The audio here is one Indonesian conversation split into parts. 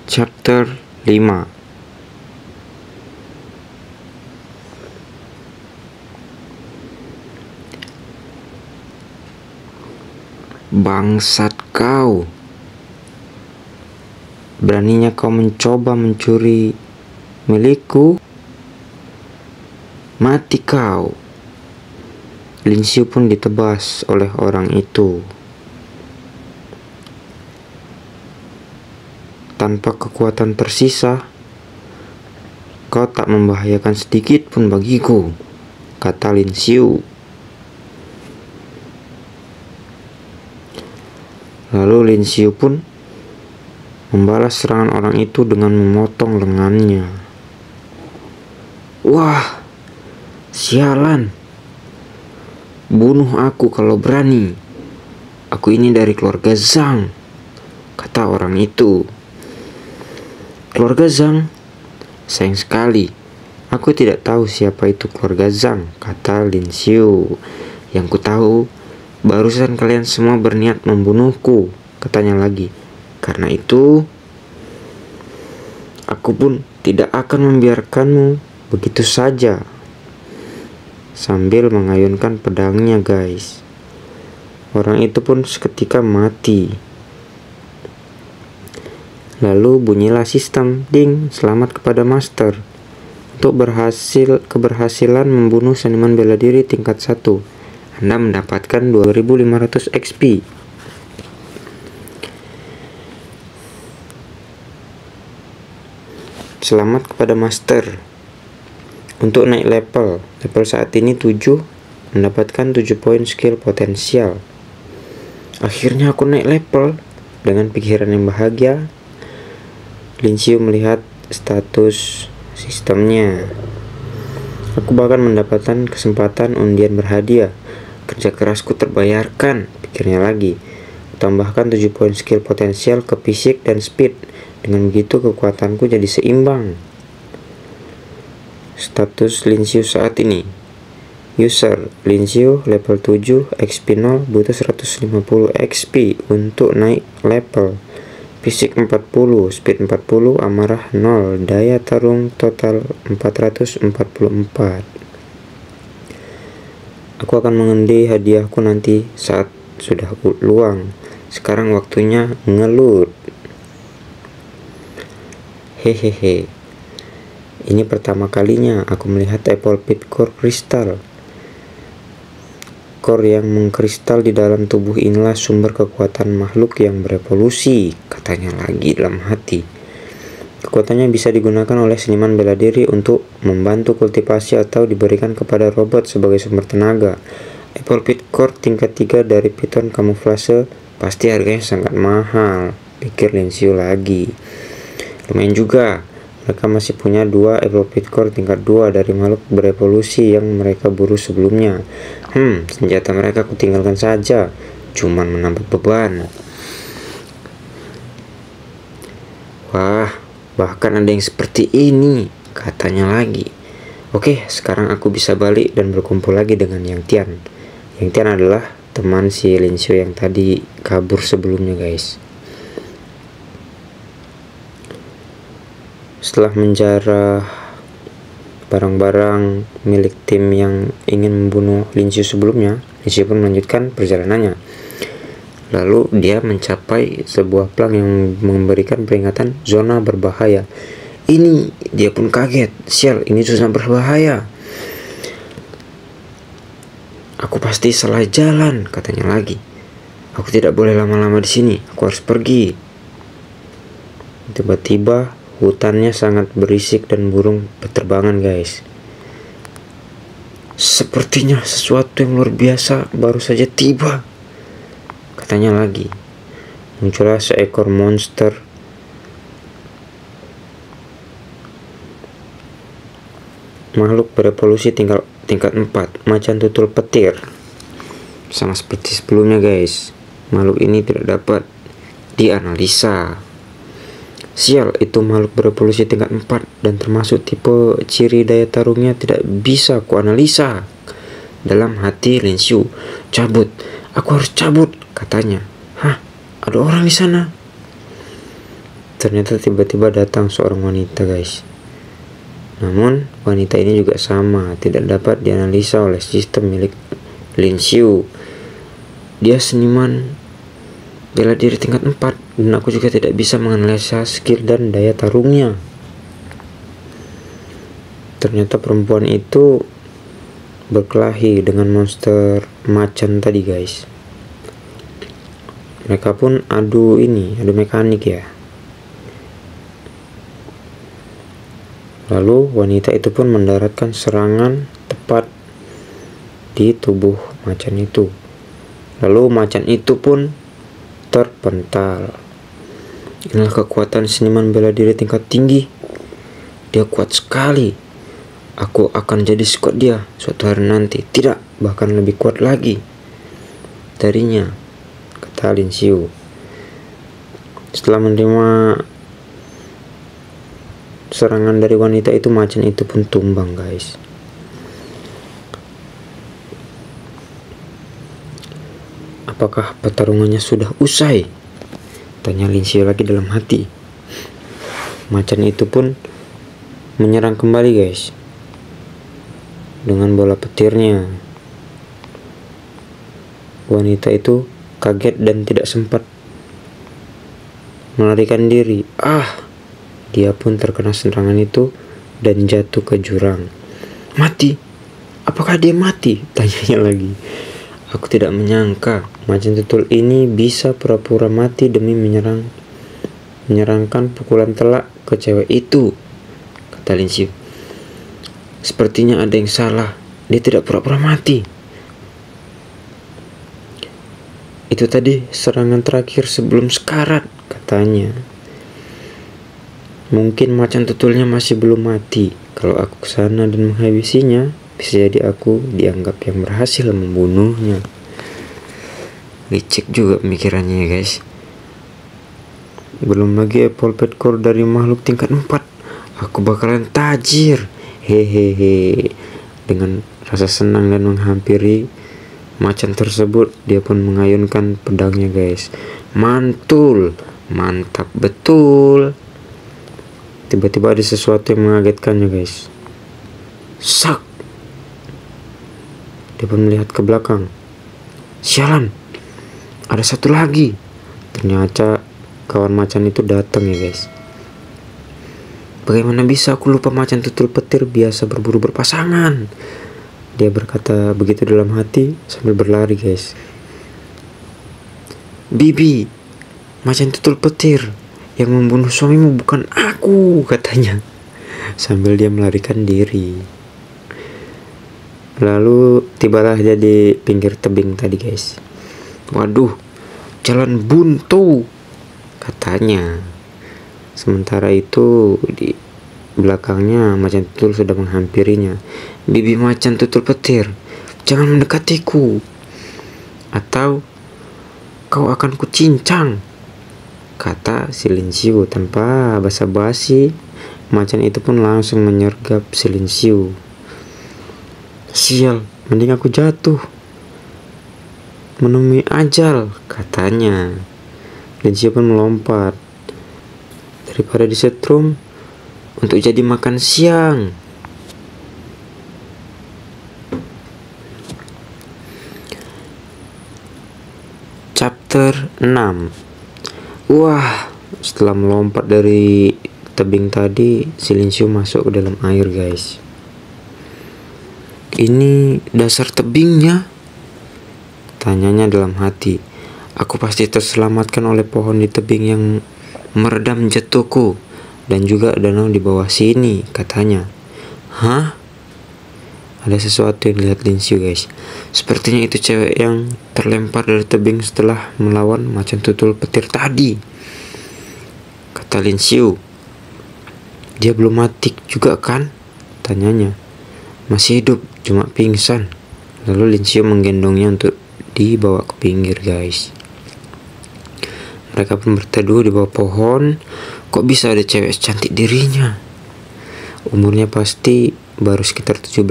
Chapter 5. Bangsat kau, beraninya kau mencoba mencuri milikku? Mati kau. Lin Xiu pun ditebas oleh orang itu. Tanpa kekuatan tersisa, kau tak membahayakan sedikit pun bagiku, kata Lin Xiu. Lalu Lin Xiu pun membalas serangan orang itu dengan memotong lengannya. Wah, sialan. Bunuh aku kalau berani. Aku ini dari keluarga Zhang, kata orang itu. Keluarga Zhang? Sayang sekali, aku tidak tahu siapa itu keluarga Zhang, kata Lin Xiu. Yang ku tahu, barusan kalian semua berniat membunuhku, katanya lagi. Karena itu, aku pun tidak akan membiarkanmu begitu saja. Sambil mengayunkan pedangnya, guys. Orang itu pun seketika mati. Lalu bunyilah sistem, ding, selamat kepada master. Untuk keberhasilan membunuh seniman bela diri tingkat 1, Anda mendapatkan 2500 XP. Selamat kepada master. Untuk naik level saat ini 7, mendapatkan 7 poin skill potensial. Akhirnya aku naik level. Dengan pikiran yang bahagia, Lin Xiu melihat status sistemnya. Aku bahkan mendapatkan kesempatan undian berhadiah. Kerja kerasku terbayarkan, pikirnya lagi. Tambahkan 7 poin skill potensial ke fisik dan speed. Dengan begitu kekuatanku jadi seimbang. Status Lin Xiu saat ini. User Lin Xiu level 7, XP 0, butuh 150 XP untuk naik level. Fisik 40, speed 40, amarah 0, daya tarung total 444. Aku akan mengundi hadiahku nanti saat sudah luang. Sekarang waktunya ngelut. Hehehe. Ini pertama kalinya aku melihat Apple Pit Core Crystal. Core yang mengkristal di dalam tubuh inilah sumber kekuatan makhluk yang berevolusi, katanya lagi dalam hati. Kekuatannya bisa digunakan oleh seniman bela diri untuk membantu kultivasi atau diberikan kepada robot sebagai sumber tenaga. Apple Pit Core tingkat 3 dari Python kamuflase pasti harganya sangat mahal, pikir Lin Xiu lagi. Lumayan juga, mereka masih punya 2 Apple Pit Core tingkat 2 dari makhluk berevolusi yang mereka buru sebelumnya. Senjata mereka aku tinggalkan saja, cuman menambah beban. Wah, bahkan ada yang seperti ini, katanya lagi. Oke, sekarang aku bisa balik dan berkumpul lagi dengan Yang Tian. Yang Tian adalah teman si Lin Xiu yang tadi kabur sebelumnya, guys. Setelah menjarah barang-barang milik tim yang ingin membunuh Lin Xiu sebelumnya, Lin Xiu pun melanjutkan perjalanannya. Lalu dia mencapai sebuah plang yang memberikan peringatan zona berbahaya. Ini dia pun kaget. Sial, ini zona berbahaya. Aku pasti salah jalan, katanya lagi. Aku tidak boleh lama-lama di sini. Aku harus pergi. Tiba-tiba hutannya sangat berisik dan burung berterbangan, guys. Sepertinya sesuatu yang luar biasa baru saja tiba, katanya lagi. Muncullah seekor monster makhluk berevolusi tingkat 4, macan tutul petir. Sama seperti sebelumnya, guys, makhluk ini tidak dapat dianalisa. Sial, itu makhluk berevolusi tingkat 4 dan termasuk tipe ciri daya tarungnya tidak bisa kuanalisa. Dalam hati Lin Xiu, cabut, aku harus cabut, katanya. Hah, ada orang di sana. Ternyata tiba-tiba datang seorang wanita, guys. Namun wanita ini juga sama, tidak dapat dianalisa oleh sistem milik Lin Xiu. Dia seniman bela diri tingkat 4, dan aku juga tidak bisa menganalisa skill dan daya tarungnya. Ternyata perempuan itu berkelahi dengan monster macan tadi, guys. Mereka pun adu mekanik ya. Lalu wanita itu pun mendaratkan serangan tepat di tubuh macan itu. Lalu macan itu pun terpental. Inilah kekuatan seniman bela diri tingkat tinggi. Dia kuat sekali. Aku akan jadi sekuat dia suatu hari nanti. Tidak, bahkan lebih kuat lagi darinya, kata Lin Xiu. Setelah menerima serangan dari wanita itu, macan itu pun tumbang, guys. Apakah pertarungannya sudah usai? Tanya Lin Xiu lagi dalam hati. Macan itu pun menyerang kembali, guys, dengan bola petirnya. Wanita itu kaget dan tidak sempat melarikan diri. Dia pun terkena serangan itu dan jatuh ke jurang. Mati? Apakah dia mati? Tanyanya lagi. Aku tidak menyangka macan tutul ini bisa pura-pura mati demi menyerangkan pukulan telak ke cewek itu, kata Lin Xiu. Sepertinya ada yang salah. Dia tidak pura-pura mati. Itu tadi serangan terakhir sebelum sekarat, katanya. Mungkin macan tutulnya masih belum mati. Kalau aku kesana dan menghabisinya, bisa jadi aku dianggap yang berhasil membunuhnya. Licik juga pemikirannya, guys. Belum lagi Apple Pet Core dari makhluk tingkat 4. Aku bakalan tajir. Hehehe. Dengan rasa senang dan menghampiri macan tersebut, dia pun mengayunkan pedangnya, guys. Mantul. Mantap betul. Tiba-tiba ada sesuatu yang mengagetkannya, guys. Sak. Dia pun melihat ke belakang. Sialan, ada satu lagi. Ternyata kawan macan itu datang, ya, guys. Bagaimana bisa aku lupa macan tutul petir biasa berburu berpasangan? Dia berkata begitu dalam hati sambil berlari, guys. Bibi, macan tutul petir yang membunuh suamimu bukan aku, katanya, sambil dia melarikan diri. Lalu tibalah dia di pinggir tebing tadi, guys. Waduh, jalan buntu, katanya. Sementara itu di belakangnya macan tutul sudah menghampirinya. Bibi macan tutul petir, jangan mendekatiku, atau kau akan kucincang, kata si Lin Xiu. Tanpa basa-basi, macan itu pun langsung menyergap si Lin Xiu. Sial, mending aku jatuh menemui ajal, katanya. Lin Xiu pun melompat daripada disetrum untuk jadi makan siang. Chapter 6. Wah, setelah melompat dari tebing tadi, si Lin Xiu masuk ke dalam air, guys. Ini dasar tebingnya? Tanyanya dalam hati. Aku pasti terselamatkan oleh pohon di tebing yang meredam jatuhku, dan juga danau di bawah sini, katanya. Hah? Ada sesuatu yang dilihat Lin Xiu, guys. Sepertinya itu cewek yang terlempar dari tebing setelah melawan macan tutul petir tadi, kata Lin Xiu. Dia belum mati juga kan? Tanyanya. Masih hidup, cuma pingsan. Lalu Lin Xiu menggendongnya untuk dibawa ke pinggir, guys. Mereka pun berteduh di bawah pohon. Kok bisa ada cewek secantik dirinya? Umurnya pasti baru sekitar 17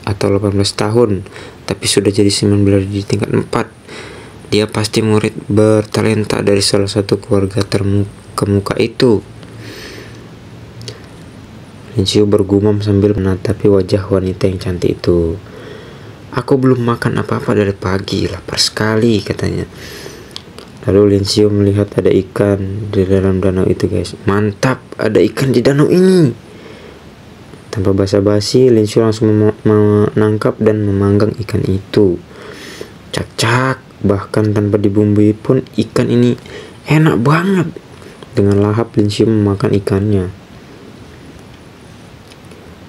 atau 18 tahun, tapi sudah jadi seniman bela diri tingkat 4. Dia pasti murid bertalenta dari salah satu keluarga terkemuka ke muka itu. Lin Xiu bergumam sambil menatapi wajah wanita yang cantik itu. Aku belum makan apa-apa dari pagi, lapar sekali, katanya. Lalu Lin Xiu melihat ada ikan di dalam danau itu, guys. Mantap, ada ikan di danau ini. Tanpa basa-basi, Lin Xiu langsung menangkap dan memanggang ikan itu. Cak-cak, bahkan tanpa dibumbui pun ikan ini enak banget. Dengan lahap Lin Xiu memakan ikannya.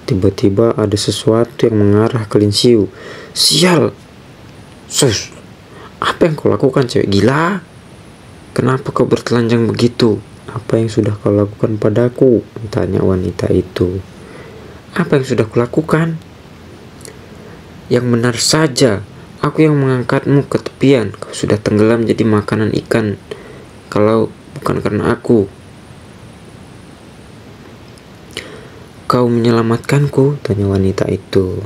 Tiba-tiba ada sesuatu yang mengarah ke Lin Xiu. Sial! Sus! Apa yang kau lakukan, cewek gila? Kenapa kau bertelanjang begitu? Apa yang sudah kau lakukan padaku? Tanya wanita itu. Apa yang sudah kulakukan? Yang benar saja, aku yang mengangkatmu ke tepian. Kau sudah tenggelam jadi makanan ikan. Kalau bukan karena aku. Kau menyelamatkanku, tanya wanita itu.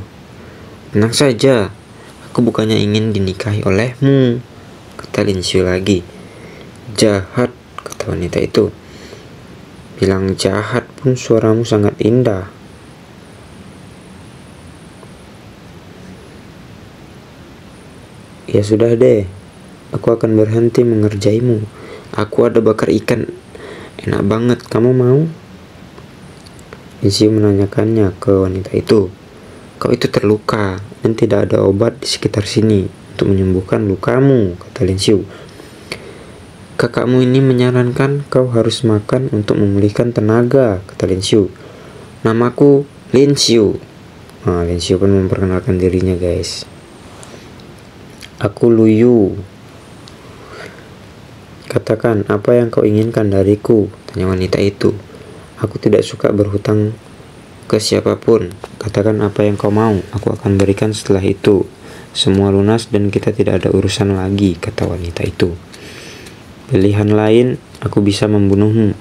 Tenang saja, aku bukannya ingin dinikahi olehmu, kata Lin Xiu lagi. Jahat, kata wanita itu. Bilang jahat pun suaramu sangat indah. Ya sudah deh, aku akan berhenti mengerjaimu. Aku ada bakar ikan, enak banget, kamu mau? Lin Xiu menanyakannya ke wanita itu. Kau itu terluka dan tidak ada obat di sekitar sini untuk menyembuhkan lukamu, kata Lin Xiu. Kakakmu ini menyarankan kau harus makan untuk memulihkan tenaga, kata Lin Xiu. Namaku Lin Xiu. Nah, Lin Xiu pun memperkenalkan dirinya, guys. Aku Lu Yu. Katakan apa yang kau inginkan dariku, tanya wanita itu. Aku tidak suka berhutang ke siapapun. Katakan apa yang kau mau, aku akan berikan setelah itu. Semua lunas dan kita tidak ada urusan lagi, kata wanita itu. Pilihan lain, aku bisa membunuhmu.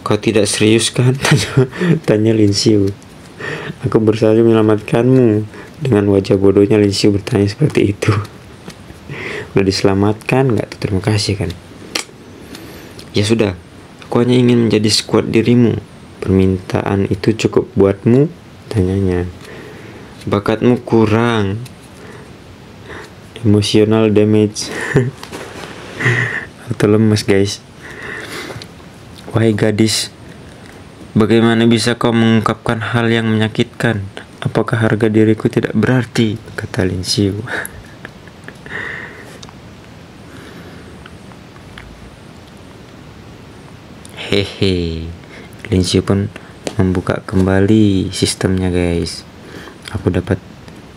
Kau tidak serius kan? Tanya Lin Xiu. Aku berusaha menyelamatkanmu. Dengan wajah bodohnya Lin Xiu bertanya seperti itu. Udah diselamatkan nggak? Terima kasih kan? Ya sudah, aku hanya ingin menjadi sekuat dirimu. Permintaan itu cukup buatmu? Tanyanya. Bakatmu kurang. Emotional damage. Atau lemas, guys. Wahai gadis, bagaimana bisa kau mengungkapkan hal yang menyakitkan? Apakah harga diriku tidak berarti? Kata Lin Xiu. Hehe. Lin Xiu pun membuka kembali sistemnya, guys. Aku dapat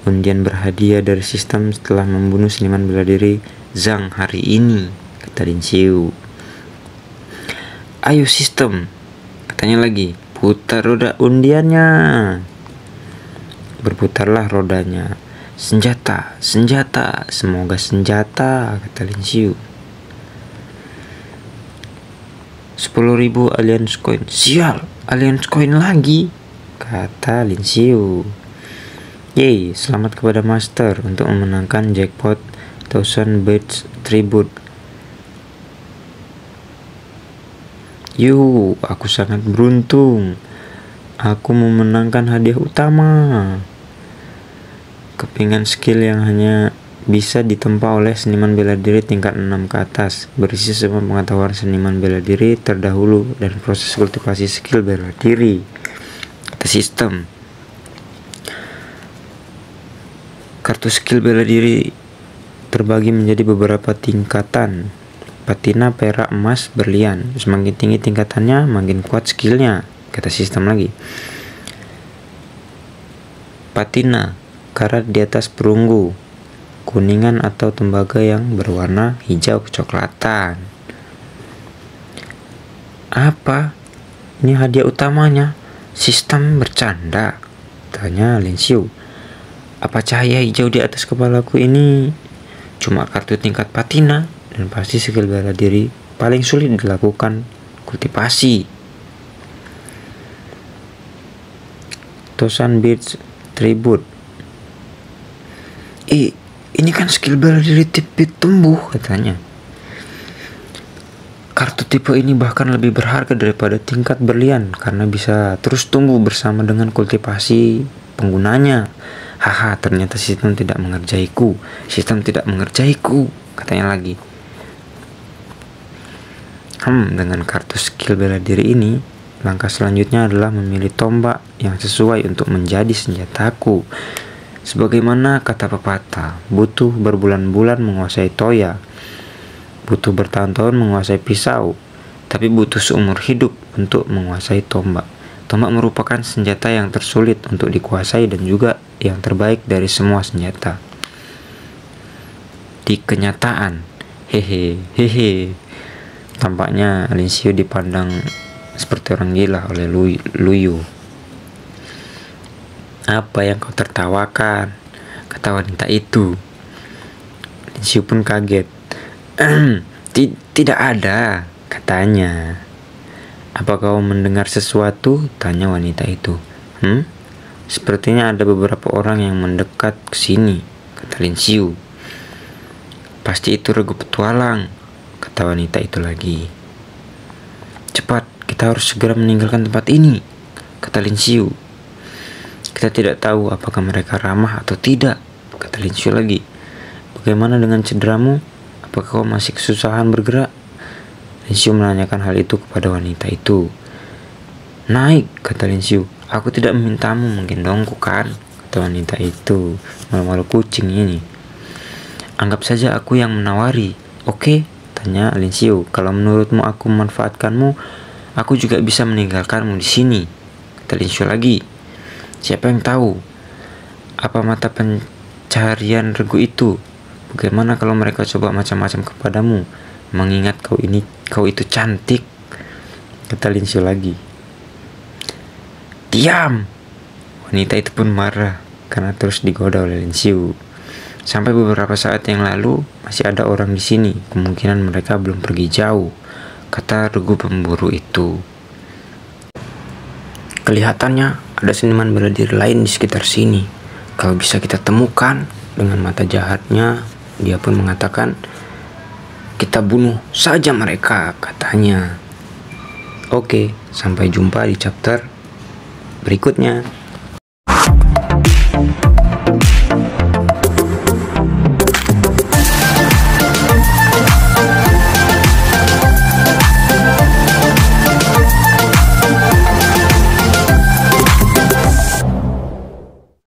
undian berhadiah dari sistem setelah membunuh seniman bela diri Zhang hari ini, kata Lin Xiu. Ayo sistem, katanya lagi, putar roda undiannya. Berputarlah rodanya. Senjata, senjata, semoga senjata, kata Lin Xiu. 10.000 alliance coin. Sial, alliance coin lagi, kata Lin Xiu. Yeay, selamat kepada Master untuk memenangkan jackpot 1000 Birds Tribute. Yuh, aku sangat beruntung. Aku memenangkan hadiah utama. Kepingan skill yang hanya bisa ditempa oleh seniman bela diri tingkat 6 ke atas, berisi semua pengetahuan seniman bela diri terdahulu dan proses kultivasi skill bela diri, kata sistem. Kartu skill bela diri terbagi menjadi beberapa tingkatan: patina, perak, emas, berlian. Semakin tinggi tingkatannya, makin kuat skillnya, kata sistem lagi. Patina, karat di atas perunggu, kuningan atau tembaga yang berwarna hijau kecoklatan. Apa? Ini hadiah utamanya? Sistem bercanda, tanya Lin Xiu. Apa cahaya hijau di atas kepalaku ini cuma kartu tingkat patina dan pasti skill bela diri paling sulit dilakukan kultivasi. 1000 Birds Tribute. Ini kan skill bela diri tipis tumbuh, katanya. Kartu Tipe ini bahkan lebih berharga daripada tingkat berlian karena bisa terus tumbuh bersama dengan kultivasi penggunanya. Haha, ternyata sistem tidak mengerjaiku. Sistem tidak mengerjaiku, katanya lagi. Dengan kartu skill bela diri ini, langkah selanjutnya adalah memilih tombak yang sesuai untuk menjadi senjataku. Sebagaimana kata pepatah, butuh berbulan-bulan menguasai toya, butuh bertahun-tahun menguasai pisau, tapi butuh seumur hidup untuk menguasai tombak. Tombak merupakan senjata yang tersulit untuk dikuasai dan juga yang terbaik dari semua senjata. Di kenyataan, hehe. Tampaknya Lin Xiu dipandang seperti orang gila oleh Lu Yu. Apa yang kau tertawakan? Kata wanita itu. Lin Xiu pun kaget. Tidak ada, katanya. Apa kau mendengar sesuatu? Tanya wanita itu. Sepertinya ada beberapa orang yang mendekat ke sini, kata Lin Xiu. Pasti itu regu petualang, kata wanita itu lagi. Cepat, kita harus segera meninggalkan tempat ini, kata Lin Xiu. Kita tidak tahu apakah mereka ramah atau tidak, kata Lin Xiu lagi. Bagaimana dengan cederamu? Apakah kau masih kesusahan bergerak? Lin Xiu menanyakan hal itu kepada wanita itu. Naik, kata Lin Xiu. Aku tidak memintamu menggendongku kan, kata wanita itu. Malu-malu kucing ini. Anggap saja aku yang menawari. Oke, tanya Lin Xiu. Kalau menurutmu aku memanfaatkanmu, aku juga bisa meninggalkanmu di sini, kata Lin Xiu lagi. Siapa yang tahu apa mata pencarian regu itu? Bagaimana kalau mereka coba macam-macam kepadamu? Mengingat kau itu cantik, kata Lin Xiu lagi. Diam! Wanita itu pun marah karena terus digoda oleh Lin Xiu. Sampai beberapa saat yang lalu masih ada orang di sini. Kemungkinan mereka belum pergi jauh, kata regu pemburu itu. Kelihatannya ada seniman bela diri lain di sekitar sini. Kalau bisa kita temukan. Dengan mata jahatnya, dia pun mengatakan, kita bunuh saja mereka, katanya. Oke, sampai jumpa di chapter berikutnya.